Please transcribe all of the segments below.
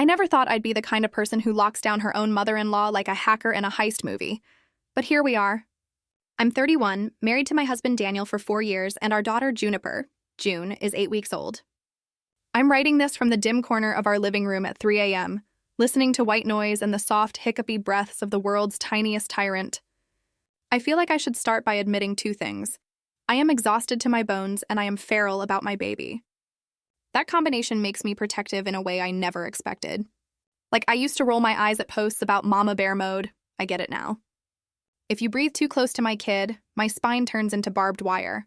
never thought I'd be the kind of person who locks down her own mother-in-law like a hacker in a heist movie. But here we are. I'm 31, married to my husband Daniel for 4 years, and our daughter June, is 8 weeks old. I'm writing this from the dim corner of our living room at 3 a.m., listening to white noise and the soft, hiccupy breaths of the world's tiniest tyrant. I feel like I should start by admitting 2 things. I am exhausted to my bones, and I am feral about my baby. That combination makes me protective in a way I never expected. Like, I used to roll my eyes at posts about mama bear mode. I get it now. If you breathe too close to my kid, my spine turns into barbed wire.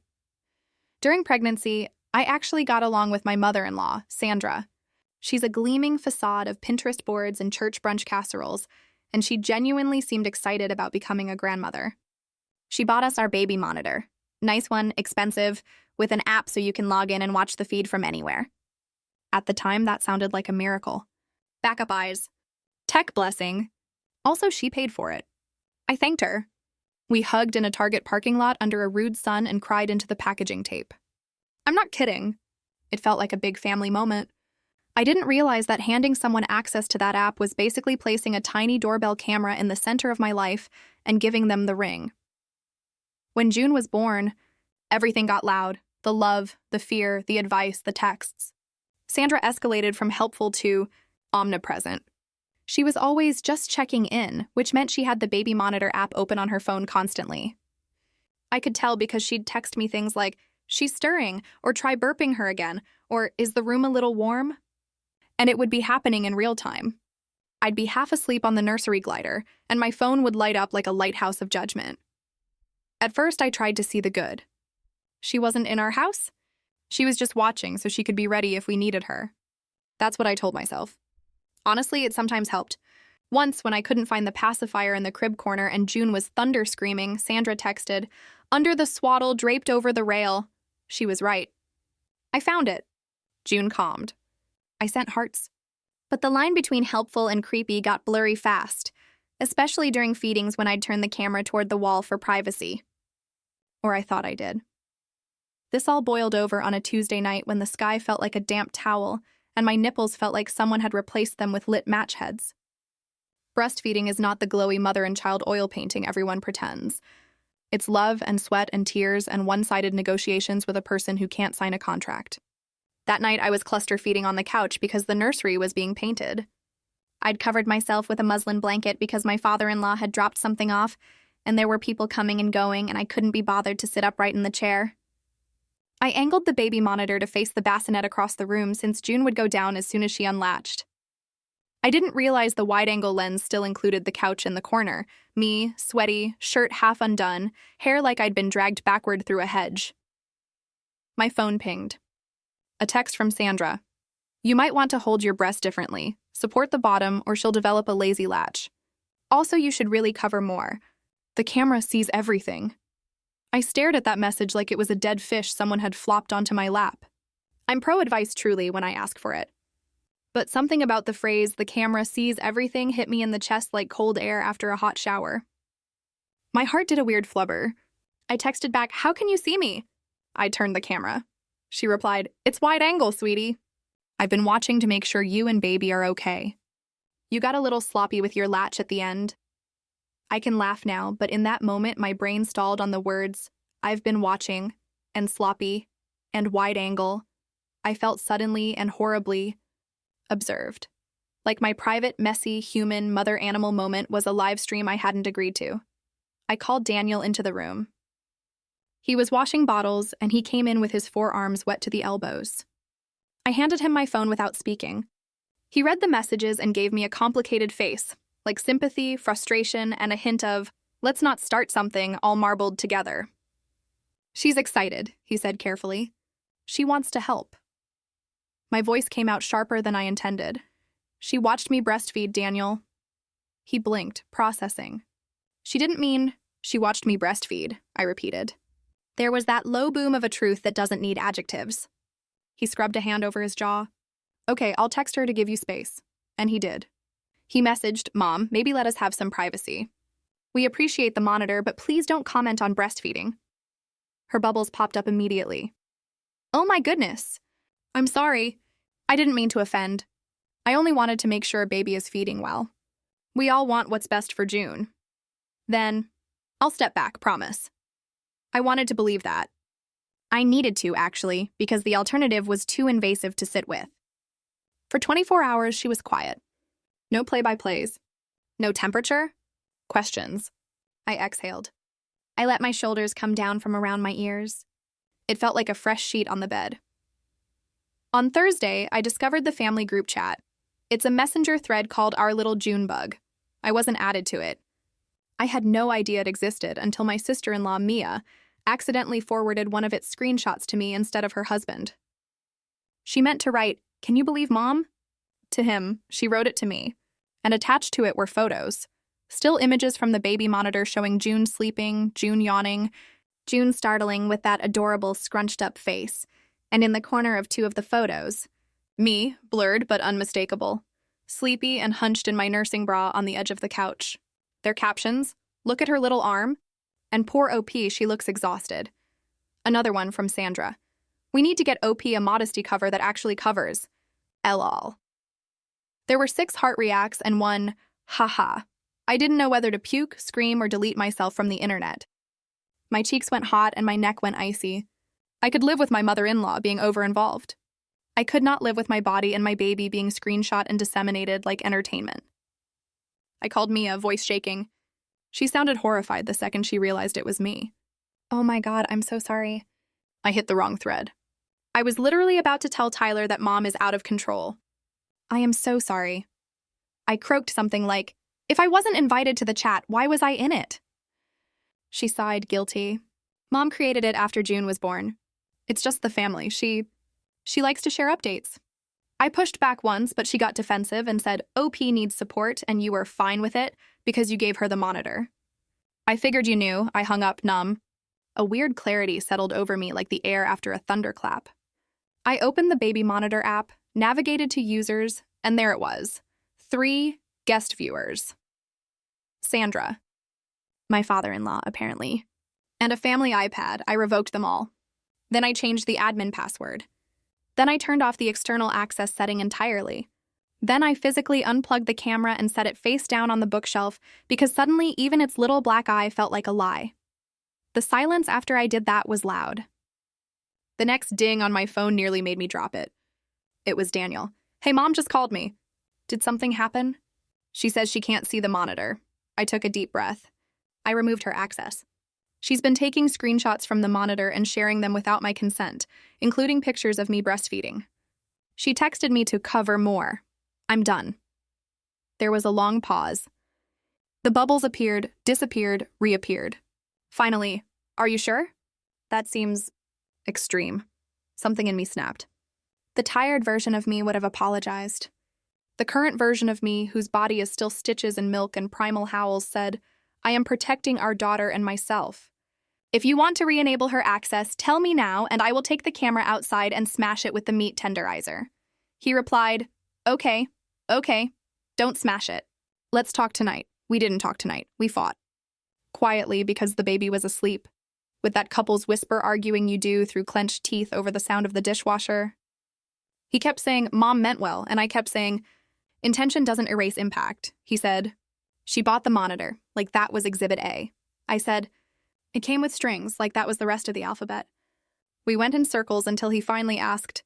During pregnancy, I actually got along with my mother-in-law, Sandra. She's a gleaming facade of Pinterest boards and church brunch casseroles, and she genuinely seemed excited about becoming a grandmother. She bought us our baby monitor. Nice one, expensive, with an app so you can log in and watch the feed from anywhere. At the time, that sounded like a miracle. Backup eyes. Tech blessing. Also, she paid for it. I thanked her. We hugged in a Target parking lot under a rude sun and cried into the packaging tape. I'm not kidding. It felt like a big family moment. I didn't realize that handing someone access to that app was basically placing a tiny doorbell camera in the center of my life and giving them the ring. When June was born, everything got loud. The love, the fear, the advice, the texts. Sandra escalated from helpful to omnipresent. She was always just checking in, which meant she had the baby monitor app open on her phone constantly. I could tell because she'd text me things like, "She's stirring," or "Try burping her again," or "Is the room a little warm?" And it would be happening in real time. I'd be half asleep on the nursery glider, and my phone would light up like a lighthouse of judgment. At first, I tried to see the good. She wasn't in our house. She was just watching so she could be ready if we needed her. That's what I told myself. Honestly, it sometimes helped. Once, when I couldn't find the pacifier in the crib corner and June was thunder screaming, Sandra texted, "Under the swaddle, draped over the rail." She was right. I found it. June calmed. I sent hearts. But the line between helpful and creepy got blurry fast, especially during feedings when I'd turn the camera toward the wall for privacy. Or I thought I did. This all boiled over on a Tuesday night when the sky felt like a damp towel and my nipples felt like someone had replaced them with lit match heads. Breastfeeding is not the glowy mother and child oil painting everyone pretends. It's love and sweat and tears and one-sided negotiations with a person who can't sign a contract. That night I was cluster feeding on the couch because the nursery was being painted. I'd covered myself with a muslin blanket because my father-in-law had dropped something off, and there were people coming and going, and I couldn't be bothered to sit upright in the chair. I angled the baby monitor to face the bassinet across the room since June would go down as soon as she unlatched. I didn't realize the wide-angle lens still included the couch in the corner, me, sweaty, shirt half undone, hair like I'd been dragged backward through a hedge. My phone pinged. A text from Sandra. "You might want to hold your breast differently. Support the bottom or she'll develop a lazy latch. Also, you should really cover more. The camera sees everything." I stared at that message like it was a dead fish someone had flopped onto my lap. I'm pro-advice truly when I ask for it. But something about the phrase, "the camera sees everything," hit me in the chest like cold air after a hot shower. My heart did a weird flubber. I texted back, "How can you see me?" I turned the camera. She replied, "It's wide angle, sweetie. I've been watching to make sure you and baby are okay. You got a little sloppy with your latch at the end." I can laugh now, but in that moment my brain stalled on the words, "I've been watching," and "sloppy," and "wide angle." I felt suddenly and horribly observed. Like my private, messy, human, mother-animal moment was a live stream I hadn't agreed to. I called Daniel into the room. He was washing bottles, and he came in with his forearms wet to the elbows. I handed him my phone without speaking. He read the messages and gave me a complicated face, like sympathy, frustration, and a hint of, "Let's not start something," all marbled together. "She's excited," he said carefully. "She wants to help." My voice came out sharper than I intended. "She watched me breastfeed, Daniel." He blinked, processing. "She didn't mean she watched me breastfeed," I repeated. There was that low boom of a truth that doesn't need adjectives. He scrubbed a hand over his jaw. "Okay, I'll text her to give you space." And he did. He messaged, "Mom, maybe let us have some privacy. We appreciate the monitor, but please don't comment on breastfeeding." Her bubbles popped up immediately. "Oh my goodness. I'm sorry. I didn't mean to offend." I only wanted to make sure baby is feeding well. We all want what's best for June. Then, I'll step back, promise. I wanted to believe that. I needed to, actually, because the alternative was too invasive to sit with. For 24 hours, she was quiet. No play-by-plays. No temperature? Questions. I exhaled. I let my shoulders come down from around my ears. It felt like a fresh sheet on the bed. On Thursday, I discovered the family group chat. It's a messenger thread called Our Little June Bug. I wasn't added to it. I had no idea it existed until my sister-in-law, Mia, accidentally forwarded one of its screenshots to me instead of her husband. She meant to write, "Can you believe Mom?" To him, she wrote it to me, and attached to it were photos. Still images from the baby monitor showing June sleeping, June yawning, June startling with that adorable scrunched-up face, and in the corner of two of the photos, me, blurred but unmistakable, sleepy and hunched in my nursing bra on the edge of the couch. Their captions, "Look at her little arm," and "Poor OP, she looks exhausted." Another one from Sandra. "We need to get OP a modesty cover that actually covers. LOL. There were 6 heart reacts and one, haha. I didn't know whether to puke, scream, or delete myself from the internet. My cheeks went hot and my neck went icy. I could live with my mother-in-law being over-involved. I could not live with my body and my baby being screenshot and disseminated like entertainment. I called Mia, voice shaking. She sounded horrified the second she realized it was me. "Oh my God, I'm so sorry." I hit the wrong thread. I was literally about to tell Tyler that Mom is out of control. "I am so sorry." I croaked something like, "If I wasn't invited to the chat, why was I in it?" She sighed, guilty. "Mom created it after June was born. It's just the family. She likes to share updates." I pushed back once, but she got defensive and said, "OP needs support and you were fine with it because you gave her the monitor." I figured you knew. I hung up, numb. A weird clarity settled over me like the air after a thunderclap. I opened the baby monitor app, navigated to users, and there it was. 3 guest viewers. Sandra. My father-in-law, apparently. And a family iPad. I revoked them all. Then I changed the admin password. Then I turned off the external access setting entirely. Then I physically unplugged the camera and set it face down on the bookshelf because suddenly even its little black eye felt like a lie. The silence after I did that was loud. The next ding on my phone nearly made me drop it. It was Daniel. "Hey, Mom just called me." "Did something happen?" "She says she can't see the monitor." I took a deep breath. I removed her access. "She's been taking screenshots from the monitor and sharing them without my consent, including pictures of me breastfeeding. She texted me to cover more. I'm done." There was a long pause. The bubbles appeared, disappeared, reappeared. Finally, "Are you sure?" "That seems extreme." Something in me snapped. The tired version of me would have apologized. The current version of me, whose body is still stitches and milk and primal howls, said, "I am protecting our daughter and myself. If you want to re-enable her access, tell me now and I will take the camera outside and smash it with the meat tenderizer." He replied, Okay, don't smash it. Let's talk tonight." We didn't talk tonight. We fought. Quietly because the baby was asleep, with that couple's whisper arguing you do through clenched teeth over the sound of the dishwasher. He kept saying, "Mom meant well," and I kept saying, "Intention doesn't erase impact." He said, "She bought the monitor, like that was Exhibit A." I said, "It came with strings, like that was the rest of the alphabet." We went in circles until he finally asked,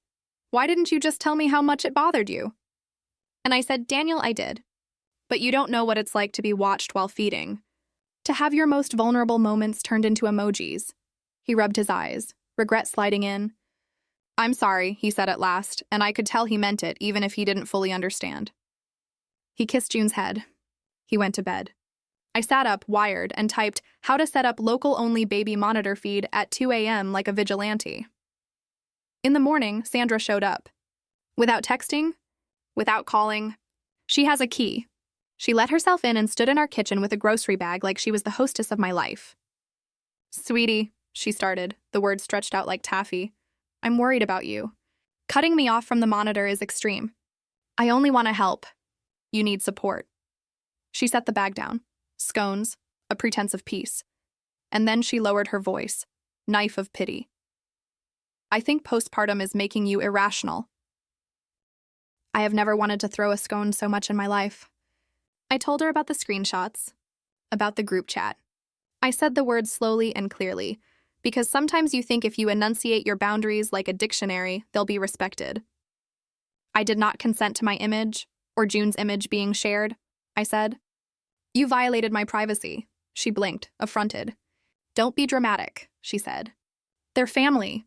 "Why didn't you just tell me how much it bothered you?" And I said, "Daniel, I did. But you don't know what it's like to be watched while feeding. To have your most vulnerable moments turned into emojis." He rubbed his eyes, regret sliding in. "I'm sorry," he said at last, and I could tell he meant it, even if he didn't fully understand. He kissed June's head. He went to bed. I sat up, wired, and typed how to set up local-only baby monitor feed at 2 a.m. like a vigilante. In the morning, Sandra showed up. Without texting, without calling. She has a key. She let herself in and stood in our kitchen with a grocery bag like she was the hostess of my life. "Sweetie," she started, the words stretched out like taffy. "I'm worried about you. Cutting me off from the monitor is extreme. I only want to help. You need support." She set the bag down. Scones, a pretense of peace. And then she lowered her voice, knife of pity. "I think postpartum is making you irrational." I have never wanted to throw a scone so much in my life. I told her about the screenshots, about the group chat. I said the words slowly and clearly, because sometimes you think if you enunciate your boundaries like a dictionary, they'll be respected. I did not consent to my image, or June's image being shared, I said. You violated my privacy. She blinked, affronted. Don't be dramatic, she said. They're family.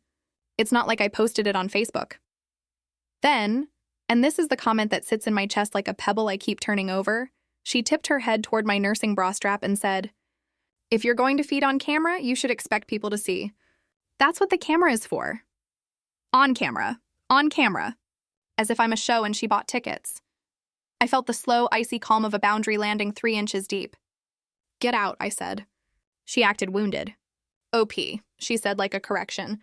It's not like I posted it on Facebook. Then, and this is the comment that sits in my chest like a pebble I keep turning over, she tipped her head toward my nursing bra strap and said, if you're going to feed on camera, you should expect people to see. That's what the camera is for. On camera. On camera. As if I'm a show and she bought tickets. I felt the slow, icy calm of a boundary landing 3 inches deep. Get out, I said. She acted wounded. OP, she said like a correction.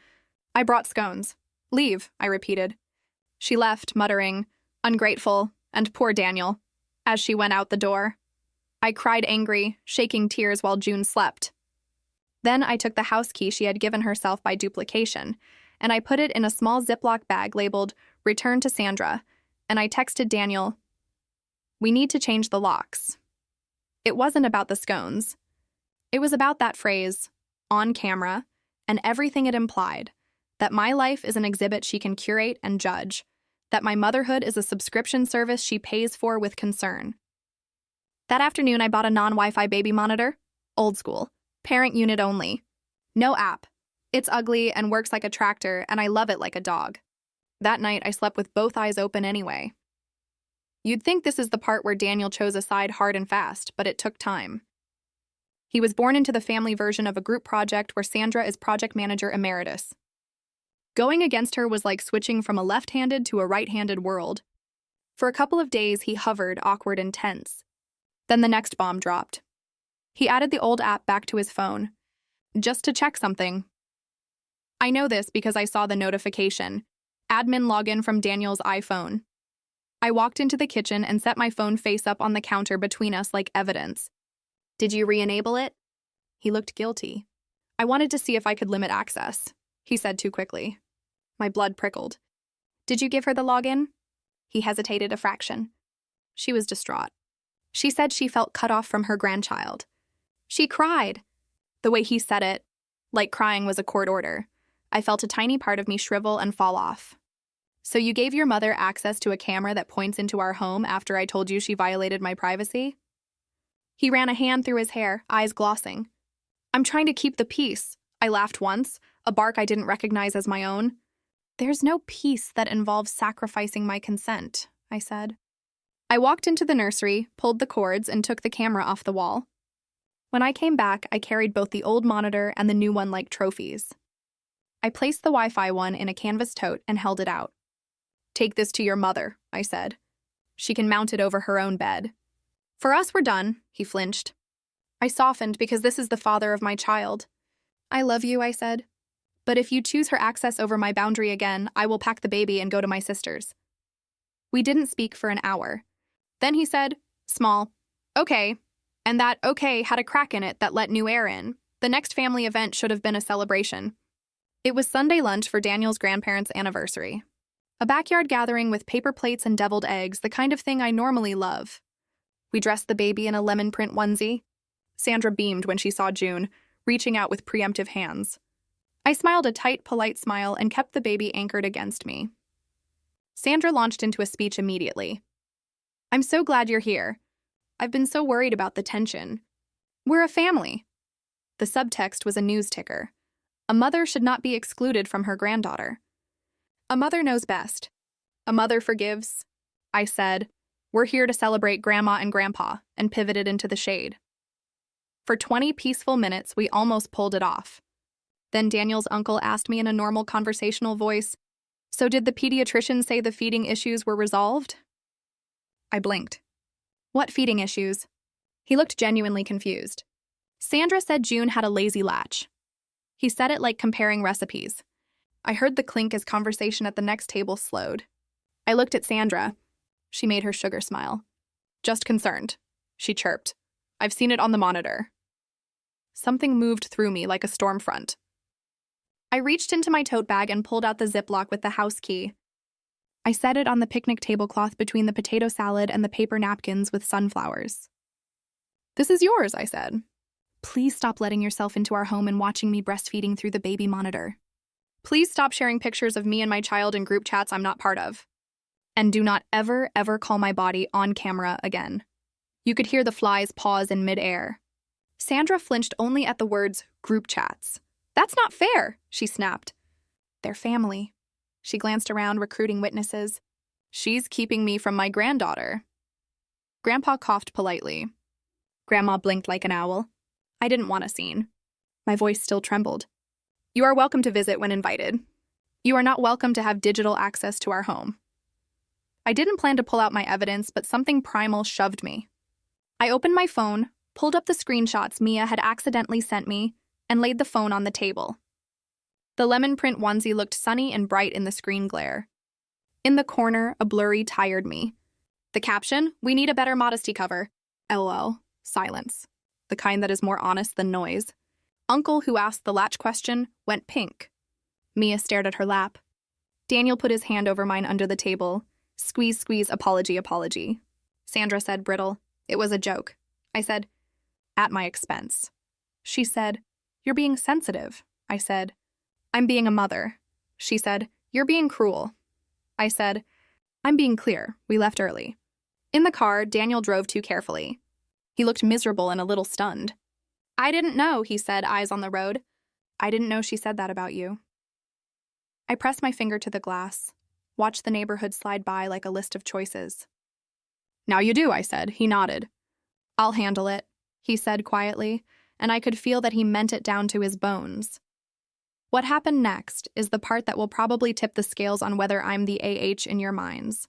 I brought scones. Leave, I repeated. She left, muttering, ungrateful, and poor Daniel, as she went out the door. I cried angry, shaking tears while June slept. Then I took the house key she had given herself by duplication, and I put it in a small Ziploc bag labeled Return to Sandra, and I texted Daniel, we need to change the locks. It wasn't about the scones. It was about that phrase, on camera, and everything it implied, that my life is an exhibit she can curate and judge, that my motherhood is a subscription service she pays for with concern. That afternoon, I bought a non-Wi-Fi baby monitor, old school, parent unit only. No app. It's ugly and works like a tractor, and I love it like a dog. That night, I slept with both eyes open anyway. You'd think this is the part where Daniel chose a side hard and fast, but it took time. He was born into the family version of a group project where Sandra is project manager emeritus. Going against her was like switching from a left-handed to a right-handed world. For a couple of days, he hovered, awkward and tense. Then the next bomb dropped. He added the old app back to his phone, just to check something. I know this because I saw the notification. Admin login from Daniel's iPhone. I walked into the kitchen and set my phone face up on the counter between us like evidence. Did you re-enable it? He looked guilty. I wanted to see if I could limit access, he said too quickly. My blood prickled. Did you give her the login? He hesitated a fraction. She was distraught. She said she felt cut off from her grandchild. She cried. The way he said it, like crying was a court order, I felt a tiny part of me shrivel and fall off. So you gave your mother access to a camera that points into our home after I told you she violated my privacy? He ran a hand through his hair, eyes glossing. I'm trying to keep the peace. I laughed once, a bark I didn't recognize as my own. There's no peace that involves sacrificing my consent, I said. I walked into the nursery, pulled the cords, and took the camera off the wall. When I came back, I carried both the old monitor and the new one like trophies. I placed the Wi-Fi one in a canvas tote and held it out. Take this to your mother, I said. She can mount it over her own bed. For us, we're done, he flinched. I softened because this is the father of my child. I love you, I said. But if you choose her access over my boundary again, I will pack the baby and go to my sister's. We didn't speak for an hour. Then he said, small, okay. And that okay had a crack in it that let new air in. The next family event should have been a celebration. It was Sunday lunch for Daniel's grandparents' anniversary. A backyard gathering with paper plates and deviled eggs, the kind of thing I normally love. We dressed the baby in a lemon print onesie. Sandra beamed when she saw June, reaching out with preemptive hands. I smiled a tight, polite smile and kept the baby anchored against me. Sandra launched into a speech immediately. I'm so glad you're here. I've been so worried about the tension. We're a family. The subtext was a news ticker. A mother should not be excluded from her granddaughter. A mother knows best. A mother forgives. I said, we're here to celebrate Grandma and Grandpa, and pivoted into the shade. For 20 peaceful minutes, we almost pulled it off. Then Daniel's uncle asked me in a normal conversational voice, so did the pediatrician say the feeding issues were resolved? I blinked. What feeding issues? He looked genuinely confused. Sandra said June had a lazy latch. He said it like comparing recipes. I heard the clink as conversation at the next table slowed. I looked at Sandra. She made her sugar smile. Just concerned, she chirped. I've seen it on the monitor. Something moved through me like a storm front. I reached into my tote bag and pulled out the Ziploc with the house key. I set it on the picnic tablecloth between the potato salad and the paper napkins with sunflowers. "This is yours," I said. "Please stop letting yourself into our home and watching me breastfeeding through the baby monitor. Please stop sharing pictures of me and my child in group chats I'm not part of. And do not ever, ever call my body on camera again." You could hear the flies pause in midair. Sandra flinched only at the words group chats. "That's not fair," she snapped. "They're family." She glanced around, recruiting witnesses. "She's keeping me from my granddaughter." Grandpa coughed politely. Grandma blinked like an owl. I didn't want a scene. My voice still trembled. "You are welcome to visit when invited. You are not welcome to have digital access to our home." I didn't plan to pull out my evidence, but something primal shoved me. I opened my phone, pulled up the screenshots Mia had accidentally sent me, and laid the phone on the table. The lemon print onesie looked sunny and bright in the screen glare. In the corner, a blurry tired me. The caption, "We need a better modesty cover." LOL. Silence. The kind that is more honest than noise. Uncle, who asked the latch question, went pink. Mia stared at her lap. Daniel put his hand over mine under the table. Squeeze, squeeze, apology, apology. Sandra said brittle. "It was a joke." I said, "At my expense." She said, "You're being sensitive." I said, "I'm being a mother." She said, "You're being cruel." I said, "I'm being clear. We left early." In the car, Daniel drove too carefully. He looked miserable and a little stunned. "I didn't know," he said, eyes on the road. "I didn't know she said that about you." I pressed my finger to the glass, watched the neighborhood slide by like a list of choices. "Now you do," I said. He nodded. "I'll handle it," he said quietly, and I could feel that he meant it down to his bones. What happened next is the part that will probably tip the scales on whether I'm the AH in your minds.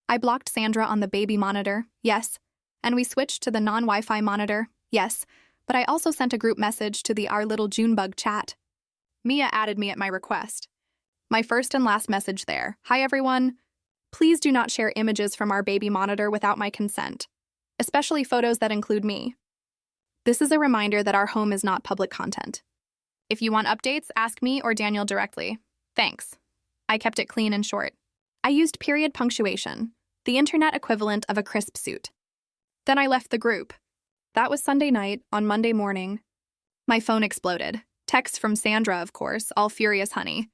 I blocked Sandra on the baby monitor, yes, and we switched to the non-Wi-Fi monitor, yes, but I also sent a group message to the Our Little Junebug chat. Mia added me at my request. My first and last message there. "Hi everyone. Please do not share images from our baby monitor without my consent, especially photos that include me. This is a reminder that our home is not public content. If you want updates, ask me or Daniel directly. Thanks." I kept it clean and short. I used period punctuation, the internet equivalent of a crisp suit. Then I left the group. That was Sunday night. On Monday morning, my phone exploded. Text from Sandra, of course, all furious honey.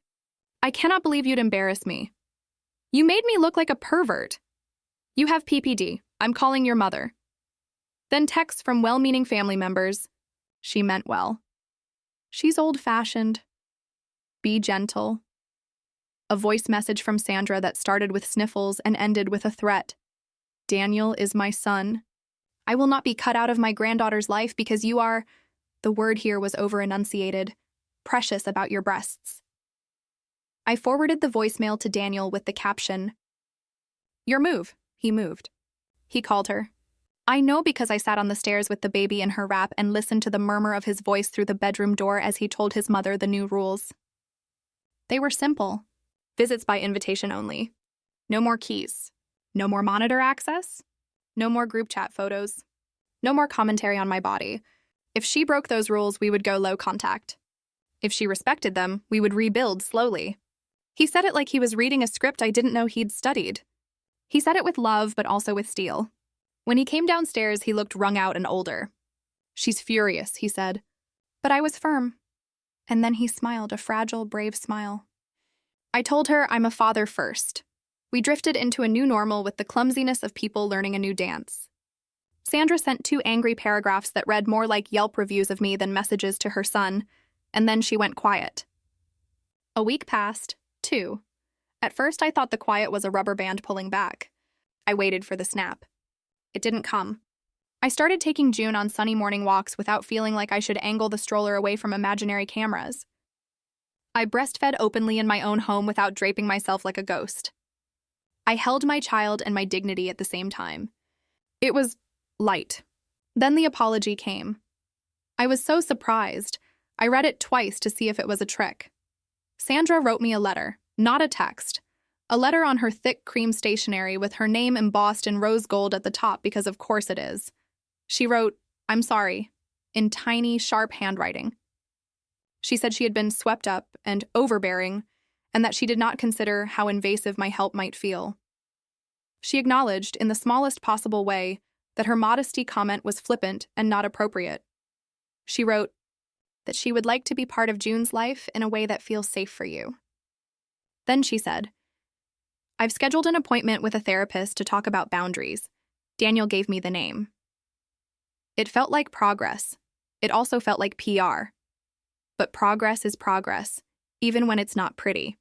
"I cannot believe you'd embarrass me. You made me look like a pervert. You have PPD. I'm calling your mother." Then texts from well-meaning family members. She meant well. "She's old-fashioned. Be gentle." A voice message from Sandra that started with sniffles and ended with a threat. "Daniel is my son. I will not be cut out of my granddaughter's life because you are," the word here was over-enunciated, "precious about your breasts." I forwarded the voicemail to Daniel with the caption, "Your move." He moved. He called her. I know because I sat on the stairs with the baby in her wrap and listened to the murmur of his voice through the bedroom door as he told his mother the new rules. They were simple. Visits by invitation only. No more keys. No more monitor access. No more group chat photos. No more commentary on my body. If she broke those rules, we would go low contact. If she respected them, we would rebuild slowly. He said it like he was reading a script I didn't know he'd studied. He said it with love, but also with steel. When he came downstairs, he looked wrung out and older. "She's furious," he said. But I was firm. And then he smiled, a fragile, brave smile. I told her I'm a father first. We drifted into a new normal with the clumsiness of people learning a new dance. Sandra sent 2 angry paragraphs that read more like Yelp reviews of me than messages to her son, and then she went quiet. A week passed, 2. At first I thought the quiet was a rubber band pulling back. I waited for the snap. It didn't come. I started taking June on sunny morning walks without feeling like I should angle the stroller away from imaginary cameras. I breastfed openly in my own home without draping myself like a ghost. I held my child and my dignity at the same time. It was light. Then the apology came. I was so surprised. I read it twice to see if it was a trick. Sandra wrote me a letter, not a text. A letter on her thick cream stationery with her name embossed in rose gold at the top because of course it is. She wrote, "I'm sorry," in tiny, sharp handwriting. She said she had been swept up and overbearing and that she did not consider how invasive my help might feel. She acknowledged, in the smallest possible way, that her modesty comment was flippant and not appropriate. She wrote that she would like to be part of June's life in a way that feels safe for you. Then she said, "I've scheduled an appointment with a therapist to talk about boundaries. Daniel gave me the name." It felt like progress. It also felt like PR. But progress is progress, even when it's not pretty.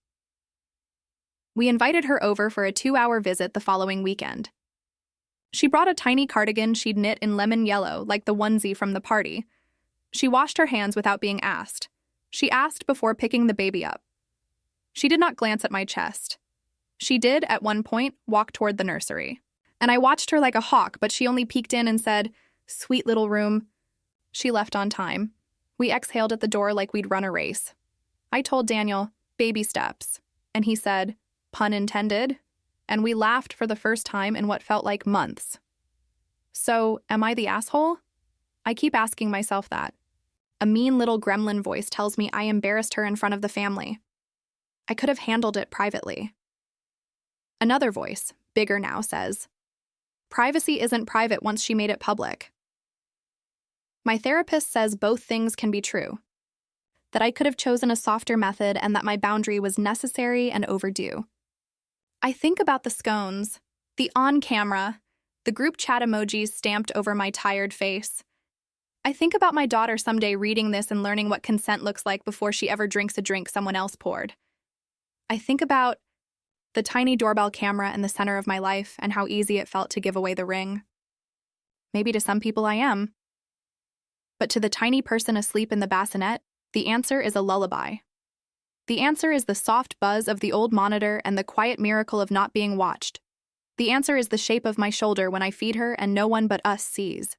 We invited her over for a 2-hour visit the following weekend. She brought a tiny cardigan she'd knit in lemon yellow, like the onesie from the party. She washed her hands without being asked. She asked before picking the baby up. She did not glance at my chest. She did, at one point, walk toward the nursery. And I watched her like a hawk, but she only peeked in and said, "Sweet little room." She left on time. We exhaled at the door like we'd run a race. I told Daniel, "Baby steps." And he said, "Pun intended," and we laughed for the first time in what felt like months. So, am I the asshole? I keep asking myself that. A mean little gremlin voice tells me I embarrassed her in front of the family. I could have handled it privately. Another voice, bigger now, says, "Privacy isn't private once she made it public." My therapist says both things can be true. That I could have chosen a softer method and that my boundary was necessary and overdue. I think about the scones, the on-camera, the group chat emojis stamped over my tired face. I think about my daughter someday reading this and learning what consent looks like before she ever drinks a drink someone else poured. I think about the tiny doorbell camera in the center of my life and how easy it felt to give away the ring. Maybe to some people I am. But to the tiny person asleep in the bassinet, the answer is a lullaby. The answer is the soft buzz of the old monitor and the quiet miracle of not being watched. The answer is the shape of my shoulder when I feed her and no one but us sees.